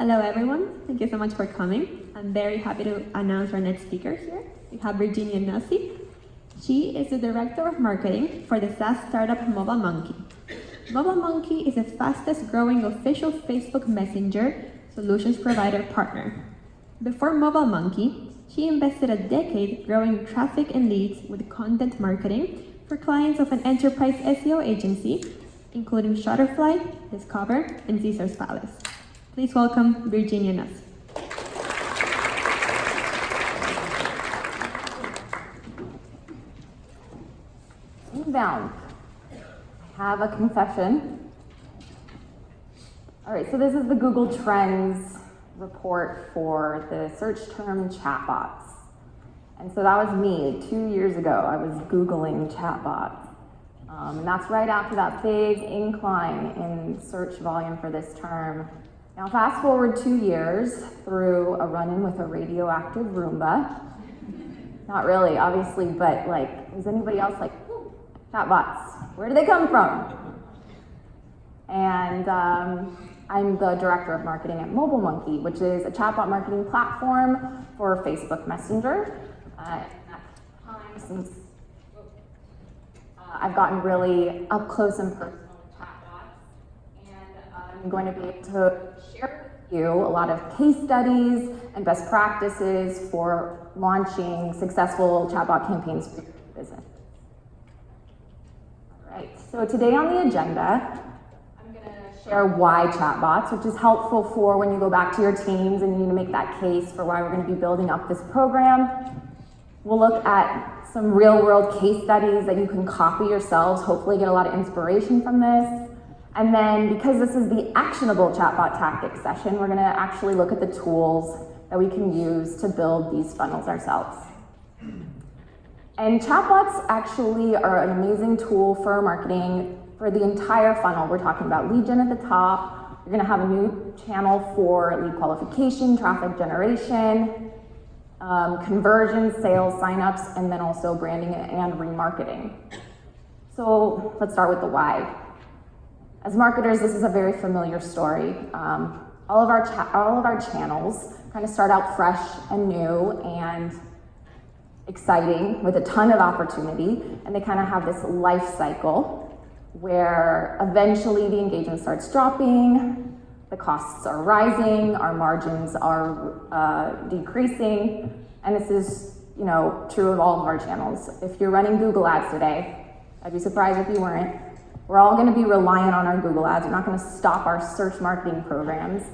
Hello everyone, thank you so much for coming. I'm very happy to announce our next speaker here. We have Virginia Nussey. She is the Director of Marketing for the SaaS startup MobileMonkey. MobileMonkey is the fastest growing official Facebook Messenger solutions provider partner. Before MobileMonkey, she invested a decade growing traffic and leads with content marketing for clients of an enterprise SEO agency, including Shutterfly, Discover, and Caesar's Palace. Please welcome Virginia Nussey. Inbound. I have a confession. All right, so this is the Google Trends report for the search term chatbots. And so that was me 2 years ago. I was Googling chatbots. And that's right after that big incline in search volume for this term. Now fast forward 2 years through a run-in with a radioactive Roomba. Not really, obviously, but like, is anybody else like, chatbots, where do they come from? And I'm the Director of Marketing at MobileMonkey, which is a chatbot marketing platform for Facebook Messenger. At time since I've gotten really up close and personal with chatbots, and I'm going to be able to share with you a lot of case studies and best practices for launching successful chatbot campaigns for your business. All right, so today on the agenda, I'm going to share why chatbots, which is helpful for when you go back to your teams and you need to make that case for why we're going to be building up this program. We'll look at some real-world case studies that you can copy yourselves, hopefully get a lot of inspiration from this. And then, because this is the actionable chatbot tactics session, we're gonna actually look at the tools that we can use to build these funnels ourselves. And chatbots actually are an amazing tool for marketing for the entire funnel. We're talking about lead gen at the top. You're gonna have a new channel for lead qualification, traffic generation, conversion, sales, signups, and then also branding and remarketing. So let's start with the why. As marketers, this is a very familiar story. All of our channels kind of start out fresh and new and exciting with a ton of opportunity, and they kind of have this life cycle where eventually the engagement starts dropping, the costs are rising, our margins are decreasing, and this is, true of all of our channels. If you're running Google ads today, I'd be surprised if you weren't. We're all going to be reliant on our Google ads. We're not going to stop our search marketing programs,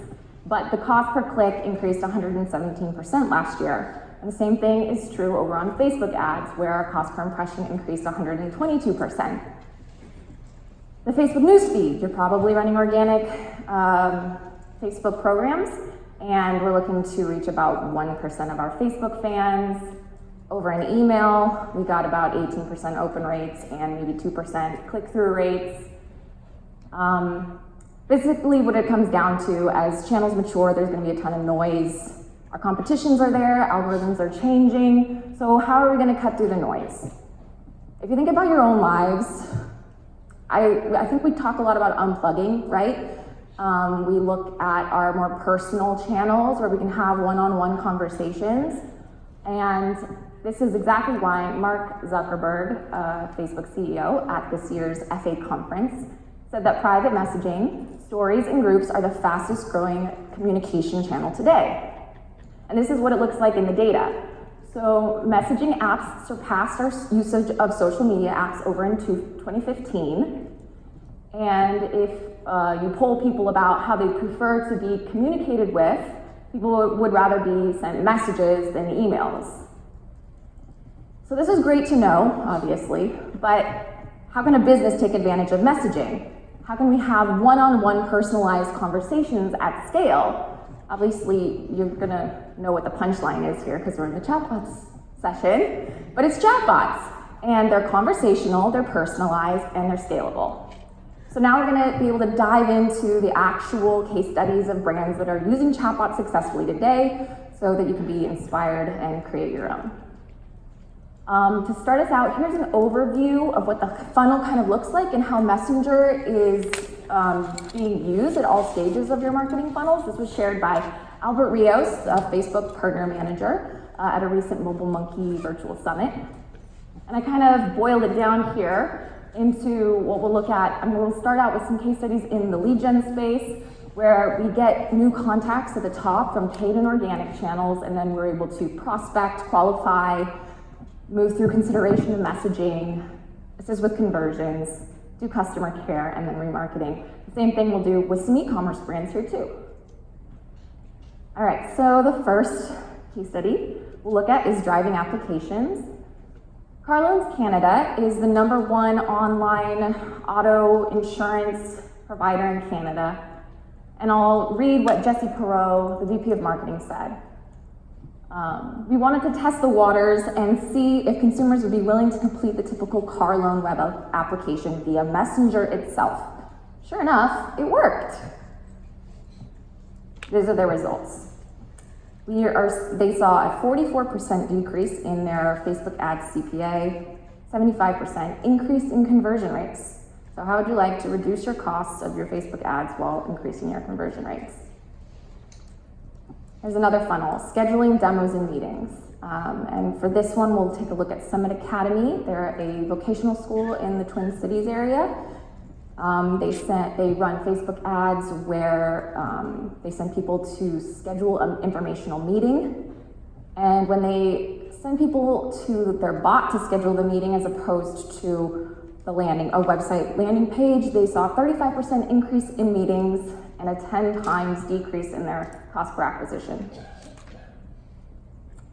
but the cost per click increased 117% last year. And the same thing is true over on Facebook ads, where our cost per impression increased 122%. The Facebook newsfeed, you're probably running organic Facebook programs, and we're looking to reach about 1% of our Facebook fans. Over an email, we got about 18% open rates and maybe 2% click-through rates. Basically, what it comes down to, as channels mature, there's going to be a ton of noise. Our competitions are there, algorithms are changing, so how are we going to cut through the noise? If you think about your own lives, I think we talk a lot about unplugging, right? We look at our more personal channels where we can have one-on-one conversations. And this is exactly why Mark Zuckerberg, Facebook CEO, at this year's FA conference, said that private messaging, stories, and groups are the fastest growing communication channel today. And this is what it looks like in the data. So messaging apps surpassed our usage of social media apps over in 2015. And if you poll people about how they prefer to be communicated with, people would rather be sent messages than emails. So this is great to know, obviously, but how can a business take advantage of messaging? How can we have one-on-one personalized conversations at scale? Obviously, you're gonna know what the punchline is here because we're in the chatbots session, but it's chatbots, and they're conversational, they're personalized, and they're scalable. So now we're gonna be able to dive into the actual case studies of brands that are using chatbots successfully today so that you can be inspired and create your own. To start us out, here's an overview of what the funnel kind of looks like and how Messenger is being used at all stages of your marketing funnels. This was shared by Albert Rios, a Facebook partner manager, at a recent MobileMonkey virtual summit. And I kind of boiled it down here into what we'll look at. We'll start out with some case studies in the lead gen space, where we get new contacts at the top from paid and organic channels, and then we're able to prospect, qualify, move through consideration and messaging, assist with conversions, do customer care, and then remarketing. The same thing we'll do with some e-commerce brands here too. All right, so the first case study we'll look at is driving applications. Car Loans Canada is the #1 online auto insurance provider in Canada. And I'll read what Jessie Perot, the VP of Marketing, said. We wanted to test the waters and see if consumers would be willing to complete the typical car loan web application via Messenger itself. Sure enough, it worked. These are their results. They saw a 44% decrease in their Facebook ads CPA, 75% increase in conversion rates. So how would you like to reduce your costs of your Facebook ads while increasing your conversion rates? Here's another funnel, scheduling demos and meetings. And for this one, we'll take a look at Summit Academy. They're a vocational school in the Twin Cities area. They run Facebook ads where they send people to schedule an informational meeting. And when they send people to their bot to schedule the meeting as opposed to a website landing page, they saw a 35% increase in meetings and a 10 times decrease in their cost per acquisition.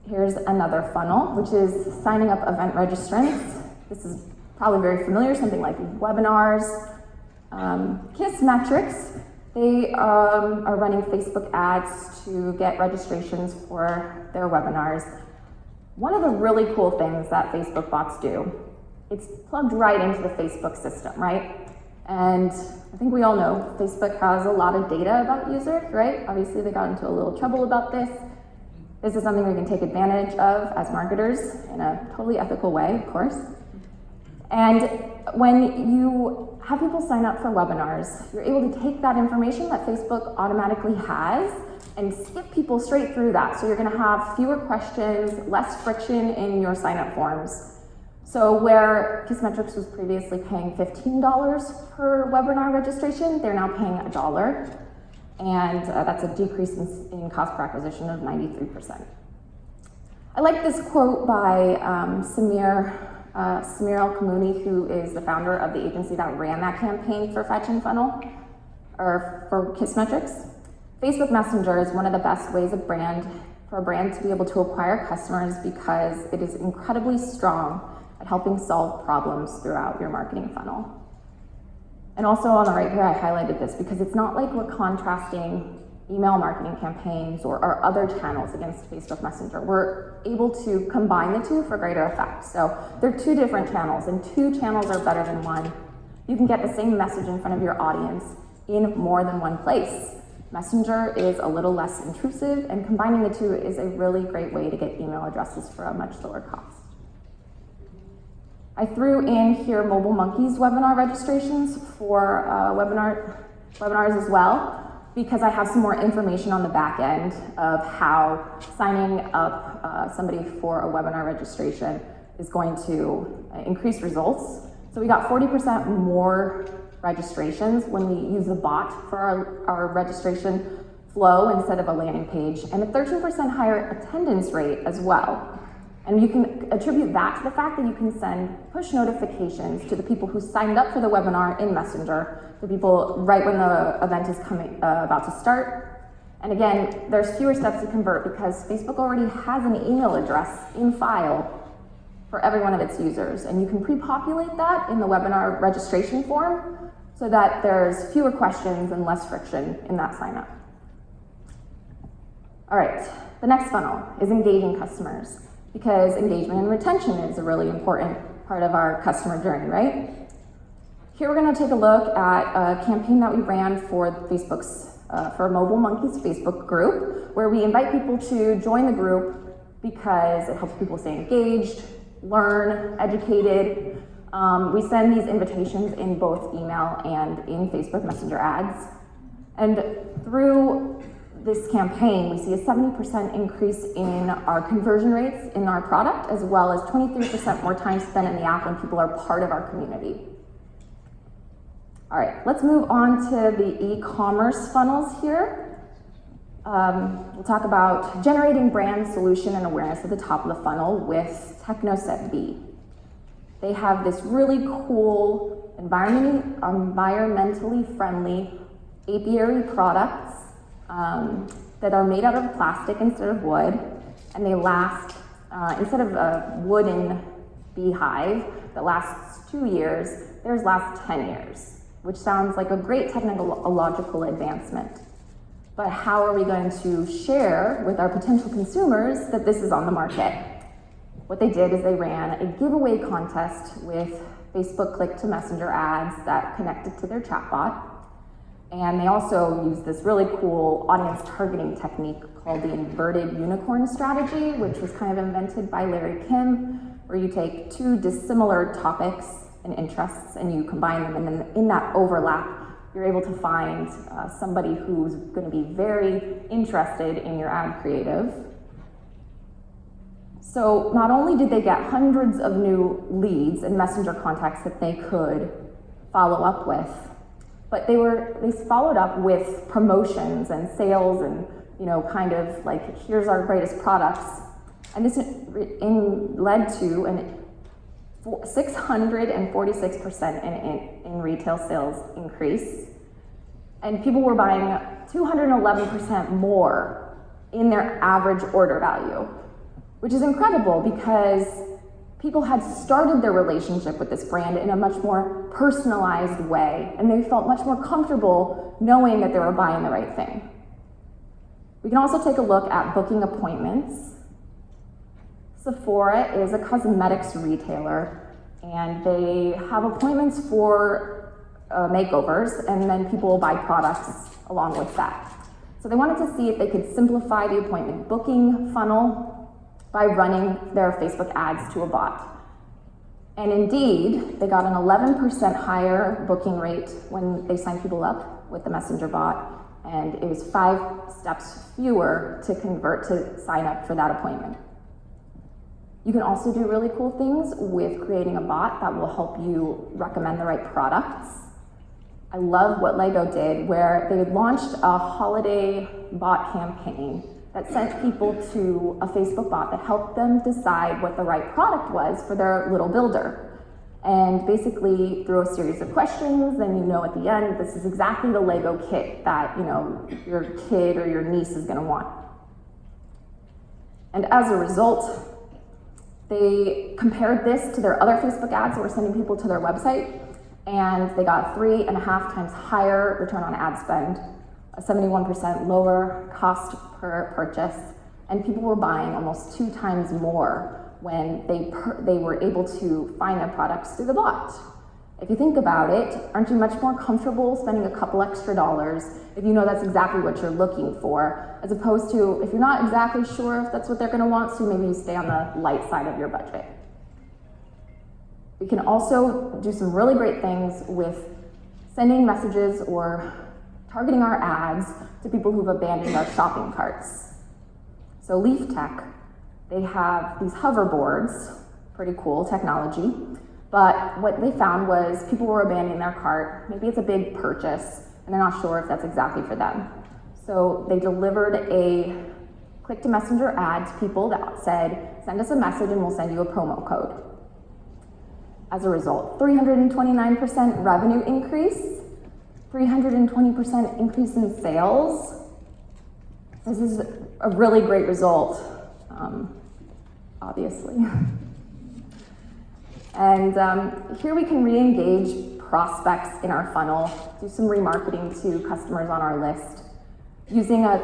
Here's another funnel, which is signing up event registrants. This is probably very familiar, something like webinars. Kissmetrics, they are running Facebook ads to get registrations for their webinars. One of the really cool things that Facebook bots do, it's plugged right into the Facebook system, right? And I think we all know Facebook has a lot of data about users, right? Obviously, they got into a little trouble about this. This is something we can take advantage of as marketers in a totally ethical way, of course. And when you have people sign up for webinars, you're able to take that information that Facebook automatically has and skip people straight through that. So you're gonna have fewer questions, less friction in your sign-up forms. So where Kissmetrics was previously paying $15 per webinar registration, they're now paying $1. And that's a decrease in cost per acquisition of 93%. I like this quote by Samir Al-Kamouni, who is the founder of the agency that ran that campaign for Fetch and Funnel, or for Kissmetrics. Facebook Messenger is one of the best ways for a brand to be able to acquire customers because it is incredibly strong at helping solve problems throughout your marketing funnel. And also on the right here, I highlighted this because it's not like we're contrasting email marketing campaigns or our other channels against Facebook Messenger. We're able to combine the two for greater effect. So they're two different channels, and two channels are better than one. You can get the same message in front of your audience in more than one place. Messenger is a little less intrusive, and combining the two is a really great way to get email addresses for a much lower cost. I threw in here MobileMonkey's webinar registrations for webinars as well, because I have some more information on the back end of how signing up somebody for a webinar registration is going to increase results. So we got 40% more registrations when we use the bot for our registration flow instead of a landing page, and a 13% higher attendance rate as well. And you can attribute that to the fact that you can send push notifications to the people who signed up for the webinar in Messenger, to people right when the event is about to start. And again, there's fewer steps to convert because Facebook already has an email address in file for every one of its users. And you can pre-populate that in the webinar registration form so that there's fewer questions and less friction in that sign up. All right, the next funnel is engaging customers, because engagement and retention is a really important part of our customer journey, right? Here we're gonna take a look at a campaign that we ran for for MobileMonkey's Facebook group, where we invite people to join the group because it helps people stay engaged, learn, educated, We send these invitations in both email and in Facebook Messenger ads. And through this campaign, we see a 70% increase in our conversion rates in our product, as well as 23% more time spent in the app when people are part of our community. All right, let's move on to the e-commerce funnels here. We'll talk about generating brand solution and awareness at the top of the funnel with TechnoSetB. They have this really cool environmentally friendly apiary products that are made out of plastic instead of wood, and they last, instead of a wooden beehive that lasts 2 years, theirs lasts 10 years, which sounds like a great technological advancement. But how are we going to share with our potential consumers that this is on the market? What they did is they ran a giveaway contest with Facebook click-to-messenger ads that connected to their chatbot. And they also used this really cool audience targeting technique called the inverted unicorn strategy, which was kind of invented by Larry Kim, where you take two dissimilar topics and interests and you combine them, and then in that overlap, you're able to find somebody who's going to be very interested in your ad creative. So not only did they get hundreds of new leads and messenger contacts that they could follow up with, but they followed up with promotions and sales and, kind of like, here's our greatest products. And this led to a 646% in retail sales increase. And people were buying 211% more in their average order value, which is incredible because people had started their relationship with this brand in a much more personalized way, and they felt much more comfortable knowing that they were buying the right thing. We can also take a look at booking appointments. Sephora is a cosmetics retailer, and they have appointments for makeovers, and then people will buy products along with that. So they wanted to see if they could simplify the appointment booking funnel by running their Facebook ads to a bot. And indeed, they got an 11% higher booking rate when they signed people up with the messenger bot, and it was 5 steps fewer to convert to sign up for that appointment. You can also do really cool things with creating a bot that will help you recommend the right products. I love what Lego did, where they launched a holiday bot campaign that sent people to a Facebook bot that helped them decide what the right product was for their little builder. And basically, through a series of questions, then at the end, this is exactly the Lego kit that your kid or your niece is going to want. And as a result, they compared this to their other Facebook ads that were sending people to their website, and they got 3.5 times higher return on ad spend, a 71% lower cost per purchase, and people were buying almost 2 times more when they were able to find their products through the bot. If you think about it, aren't you much more comfortable spending a couple extra dollars if you know that's exactly what you're looking for, as opposed to if you're not exactly sure if that's what they're going to want, so maybe you stay on the light side of your budget. We can also do some really great things with sending messages or targeting our ads to people who've abandoned our shopping carts. So Leaf Tech, they have these hoverboards, pretty cool technology, but what they found was people were abandoning their cart. Maybe it's a big purchase, and they're not sure if that's exactly for them. So they delivered a click-to-messenger ad to people that said, send us a message and we'll send you a promo code. As a result, 329% revenue increase, 320% increase in sales. This is a really great result, obviously. And here we can re-engage prospects in our funnel, do some remarketing to customers on our list, using an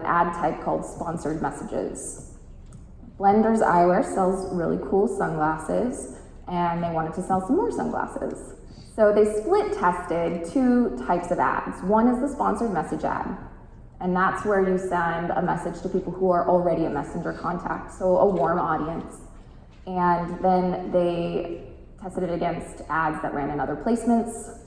ad type called sponsored messages. Blenders Eyewear sells really cool sunglasses, and they wanted to sell some more sunglasses. So they split tested 2 types of ads. One is the sponsored message ad, and that's where you send a message to people who are already a messenger contact, so a warm audience. And then they tested it against ads that ran in other placements.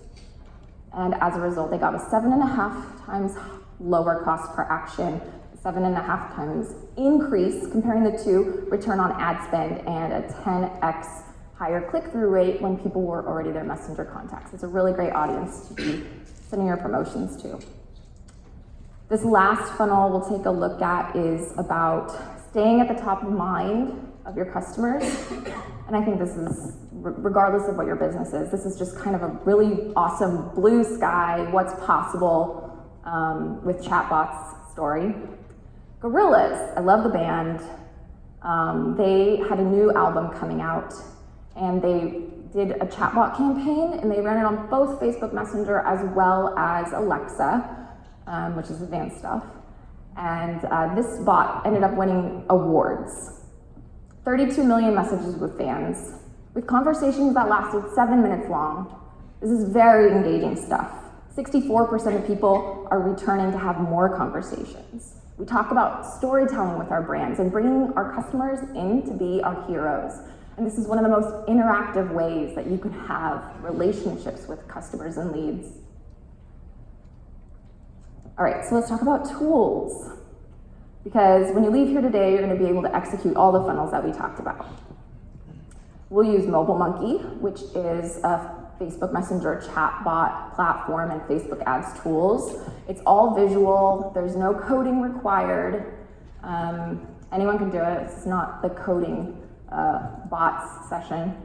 And as a result, they got a 7.5 times lower cost per action, 7.5 times increase comparing the two, return on ad spend, and a 10x higher click-through rate when people were already their messenger contacts. It's a really great audience to be sending your promotions to. This last funnel we'll take a look at is about staying at the top of mind of your customers. And I think this is, regardless of what your business is, this is just kind of a really awesome blue sky, what's possible with Chatbot's story. Gorillaz, I love the band. They had a new album coming out, and they did a chatbot campaign, and they ran it on both Facebook Messenger as well as Alexa, which is advanced stuff. And this bot ended up winning awards. 32 million messages with fans, with conversations that lasted 7 minutes long. This is very engaging stuff. 64% of people are returning to have more conversations. We talk about storytelling with our brands and bringing our customers in to be our heroes. And this is one of the most interactive ways that you can have relationships with customers and leads. All right, so let's talk about tools. Because when you leave here today, you're going to be able to execute all the funnels that we talked about. We'll use MobileMonkey, which is a Facebook Messenger chatbot platform and Facebook ads tools. It's all visual. There's no coding required. Anyone can do it. It's not the coding bots session.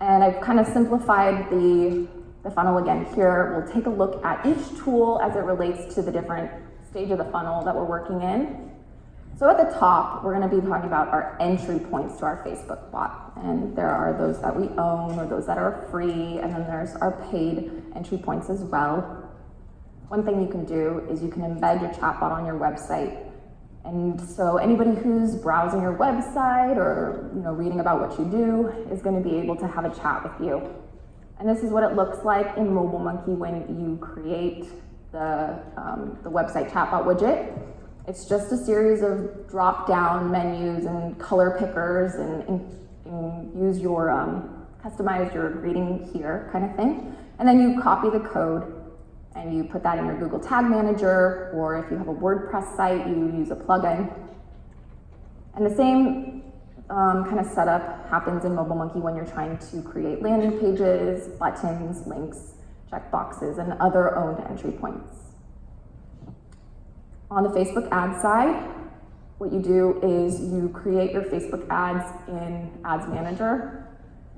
And I've kind of simplified the funnel again here. We'll take a look at each tool as it relates to the different stage of the funnel that we're working in. So at the top, we're going to be talking about our entry points to our Facebook bot. And there are those that we own or those that are free, and then there's our paid entry points as well. One thing you can do is you can embed your chatbot on your website. And so anybody who's browsing your website or reading about what you do is going to be able to have a chat with you. And this is what it looks like in MobileMonkey when you create the website chatbot widget. It's just a series of drop-down menus and color pickers and use your, customize your greeting here kind of thing. And then you copy the code and you put that in your Google Tag Manager, or if you have a WordPress site, you use a plugin. And the same kind of setup happens in MobileMonkey when you're trying to create landing pages, buttons, links, checkboxes, and other owned entry points. On the Facebook ad side, what you do is you create your Facebook ads in Ads Manager,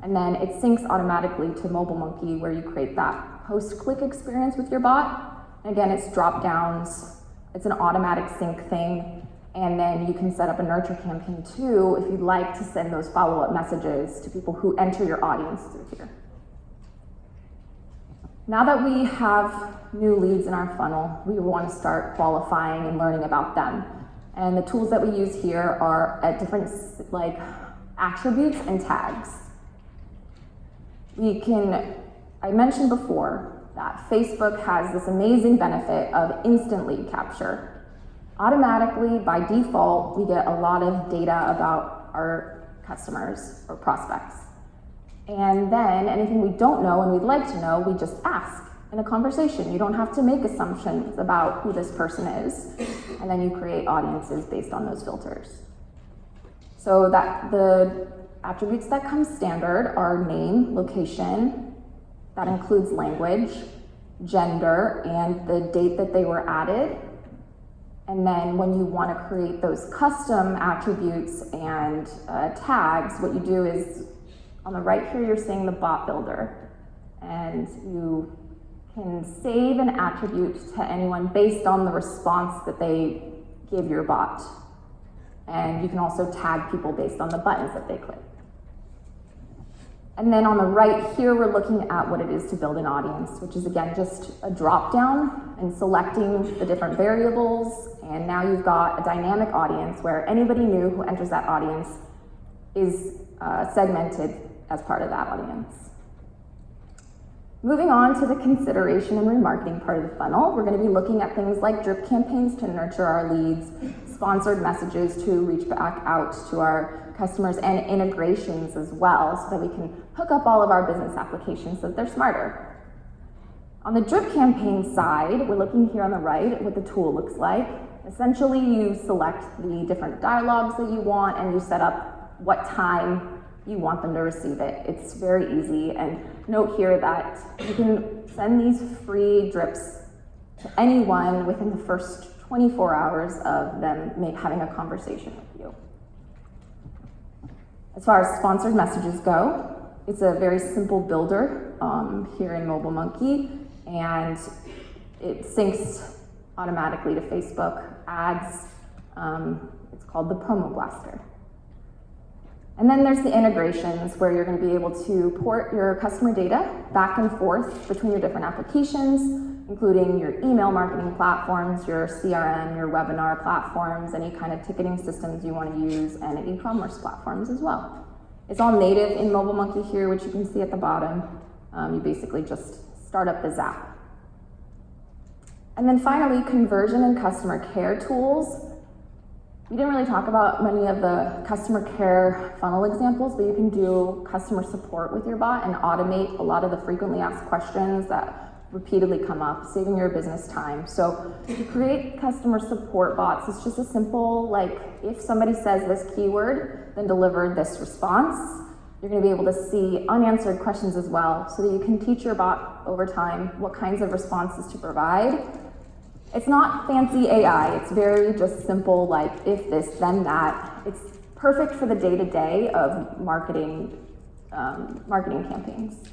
and then it syncs automatically to MobileMonkey where you create that post-click experience with your bot. And again, it's drop downs, it's an automatic sync thing, and then you can set up a nurture campaign too if you'd like to send those follow-up messages to people who enter your audience through here. Now that we have new leads in our funnel, we want to start qualifying and learning about them. And the tools that we use here are at different attributes and tags. I mentioned before that Facebook has this amazing benefit of instant lead capture. Automatically, by default, we get a lot of data about our customers or prospects. And then anything we don't know and we'd like to know, we just ask in a conversation. You don't have to make assumptions about who this person is. And then you create audiences based on those filters. So that the attributes that come standard are name, location, that includes language, gender, and the date that they were added. And then when you want to create those custom attributes and tags, what you do is on the right here, you're seeing the bot builder, and you can save an attribute to anyone based on the response that they give your bot. And you can also tag people based on the buttons that they click. And then on the right here, we're looking at what it is to build an audience, which is again, just a drop down and selecting the different variables. And now you've got a dynamic audience where anybody new who enters that audience is segmented as part of that audience. Moving on to the consideration and remarketing part of the funnel, we're going to be looking at things like drip campaigns to nurture our leads, sponsored messages to reach back out to our customers, and integrations as well, so that we can hook up all of our business applications so that they're smarter. On the drip campaign side, we're looking here on the right at what the tool looks like. Essentially, you select the different dialogues that you want, and you set up what time you want them to receive it. It's very easy, and note here that you can send these free drips to anyone within the first 24 hours of them having a conversation with you. As far as sponsored messages go, it's a very simple builder here in MobileMonkey, and it syncs automatically to Facebook ads. It's called the Promo Blaster. And then there's the integrations, where you're going to be able to port your customer data back and forth between your different applications, including your email marketing platforms, your CRM, your webinar platforms, any kind of ticketing systems you want to use, and e-commerce platforms as well. It's all native in MobileMonkey here, which you can see at the bottom. You basically just start up the Zap. And then finally, conversion and customer care tools. We didn't really talk about many of the customer care funnel examples, but you can do customer support with your bot and automate a lot of the frequently asked questions that repeatedly come up, saving your business time. So to create customer support bots, it's just a simple, like, if somebody says this keyword, then deliver this response. You're going to be able to see unanswered questions as well, so that you can teach your bot over time what kinds of responses to provide. It's not fancy AI, it's very just simple, like, if this, then that. It's perfect for the day-to-day of marketing campaigns.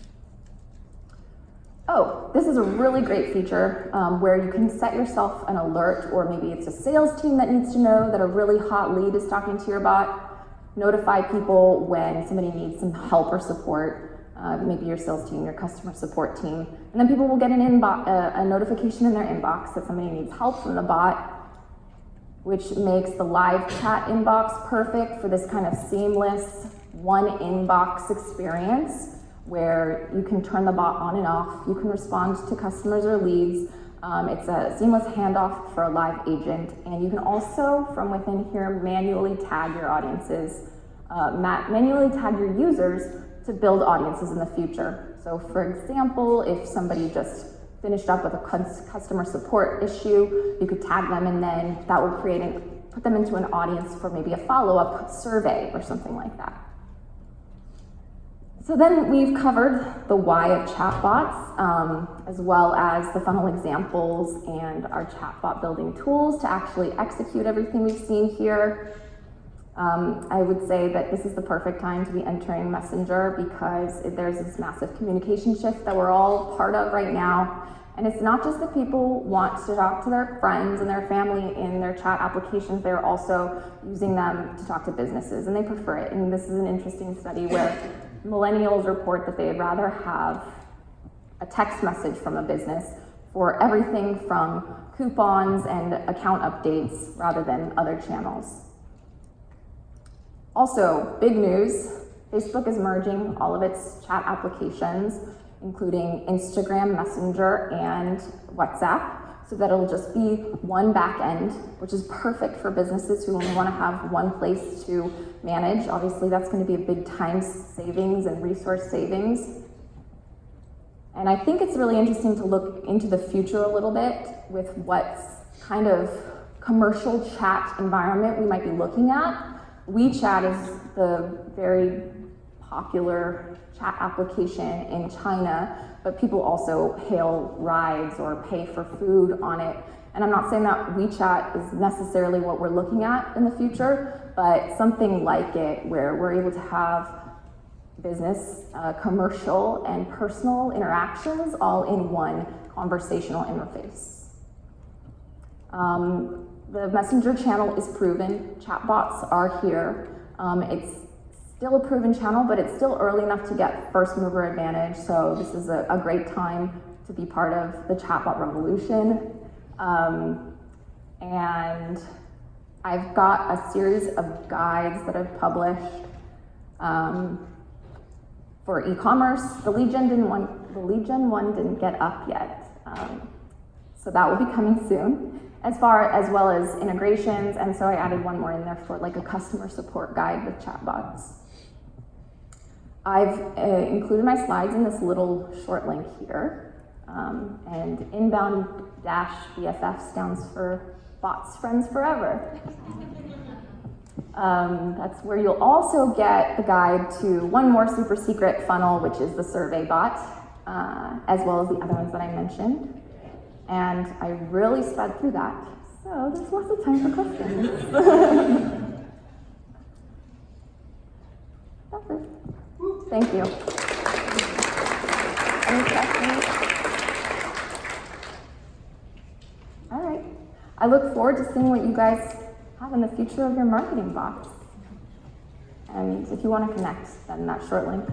Oh, this is a really great feature where you can set yourself an alert, or maybe it's a sales team that needs to know that a really hot lead is talking to your bot. Notify people when somebody needs some help or support, maybe your sales team, your customer support team, and then people will get a notification in their inbox that somebody needs help from the bot, which makes the live chat inbox perfect for this kind of seamless one inbox experience, where you can turn the bot on and off, you can respond to customers or leads. It's a seamless handoff for a live agent, and you can also, from within here, manually tag your audiences, manually tag your users to build audiences in the future. So for example, if somebody just finished up with a customer support issue, you could tag them, and then that will put them into an audience for maybe a follow-up survey or something like that. So then we've covered the why of chatbots, as well as the funnel examples and our chatbot building tools to actually execute everything we've seen here. I would say that this is the perfect time to be entering Messenger, because there's this massive communication shift that we're all part of right now. And it's not just that people want to talk to their friends and their family in their chat applications, they're also using them to talk to businesses, and they prefer it. And this is an interesting study where millennials report that they'd rather have a text message from a business for everything from coupons and account updates rather than other channels. Also, big news, Facebook is merging all of its chat applications, including Instagram, Messenger, and WhatsApp, so that it'll just be one back end, which is perfect for businesses who only want to have one place to manage. Obviously, that's going to be a big time savings and resource savings. And I think it's really interesting to look into the future a little bit with what kind of commercial chat environment we might be looking at. WeChat is the very popular chat application in China, but people also hail rides or pay for food on it. And I'm not saying that WeChat is necessarily what we're looking at in the future, but something like it, where we're able to have business, commercial, and personal interactions all in one conversational interface. The Messenger channel is proven. Chatbots are here. It's still a proven channel, but it's still early enough to get first mover advantage. So this is a great time to be part of the chatbot revolution. And I've got a series of guides that I've published for e-commerce. The lead gen one didn't get up yet. So that will be coming soon. as well as integrations, and so I added one more in there for like a customer support guide with chatbots. I've included my slides in this little short link here, and INBOUND-BFF stands for Bots Friends Forever. That's where you'll also get the guide to one more super secret funnel, which is the survey bot, as well as the other ones that I mentioned. And I really sped through that, so there's lots of time for questions. That's it. Thank you. Any questions? All right. I look forward to seeing what you guys have in the future of your marketing bots. And if you want to connect, then that short link